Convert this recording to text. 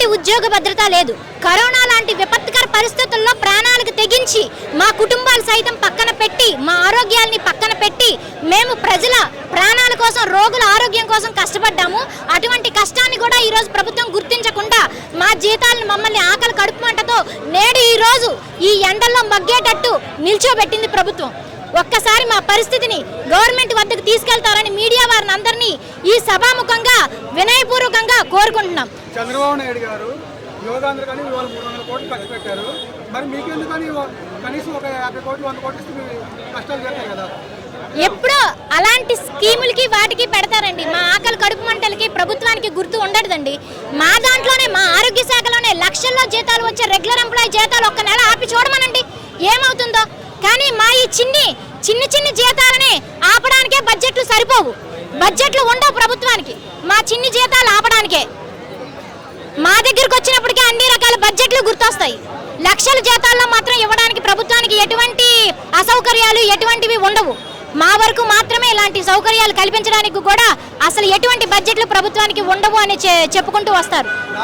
ఎటువంటి ఉద్యోగ భద్రత లేదు. కరోనా లాంటి విపత్కర పరిస్థితుల్లో ప్రాణాలకు తెగించి మా కుటుంబాలు సైతం పక్కన పెట్టి మా ఆరోగ్యాల్ని పక్కన పెట్టి మేము ప్రజల ప్రాణాల కోసం రోగుల ఆరోగ్యం కోసం కష్టపడ్డాము. అటువంటి కష్టాన్ని కూడా ఈరోజు ప్రభుత్వం గుర్తించకుండా మా జీతాలను మమ్మల్ని ఆకలి కడుపు మంటతో నేడు ఈరోజు ఈ ఎండల్లో మగ్గేటట్టు నిల్చోబెట్టింది ప్రభుత్వం. ఒక్కసారి మా పరిస్థితిని గవర్నమెంట్ వద్దకు తీసుకెళ్తారని మీడియా వారిని అందరినీ ఈ సభాముఖంగా వినయపూర్వకంగా కోరుకుంటున్నాం. చంద్రబాబు నాయుడు గారు యోగాంధ్ర కానీ ఇవాళ 300 కోట్లు ఖర్చు పెట్టారు. మరి మీకెందుకు కానీ కనీసం ఒక 50 కోట్లు 100 కోట్లు ఇస్తే కష్టాలు చేస్తారు కదా. ఎప్పుడో అలాంటి స్కీములకి వాటికి పెడతారండి. మా ఆకలి కడుపు మంటలకి ప్రభుత్వానికి గుర్తు ఉండదండి. మా దాంట్లోనే మా ఆరోగ్య శాఖలోనే లక్షల్లో జీతాలు వచ్చే రెగ్యులర్ ఎంప్లాయీ జీతాలు ఒక్క నెల ఆపి చూడమనండి ఏమవుతుందో. కానీ మా ఈ చిన్ని జీతాలని ఆపడానికే బడ్జెట్లు సరిపోవు. బడ్జెట్లు ఉండవు ప్రభుత్వానికి మా చిన్ని జీతాలు ఆపడానికే. మా దగ్గరకు వచ్చినప్పటికీ అన్ని రకాల బడ్జెట్లు గుర్తొస్తాయి. లక్షల జీతాల్లో మాత్రం ఇవ్వడానికి ప్రభుత్వానికి ఎటువంటి అసౌకర్యాలు ఎటువంటివి ఉండవు. మా వరకు మాత్రమే ఇలాంటి సౌకర్యాలు కల్పించడానికి కూడా అసలు ఎటువంటి బడ్జెట్లు ప్రభుత్వానికి ఉండవు అని చెప్పుకుంటూ వస్తారు.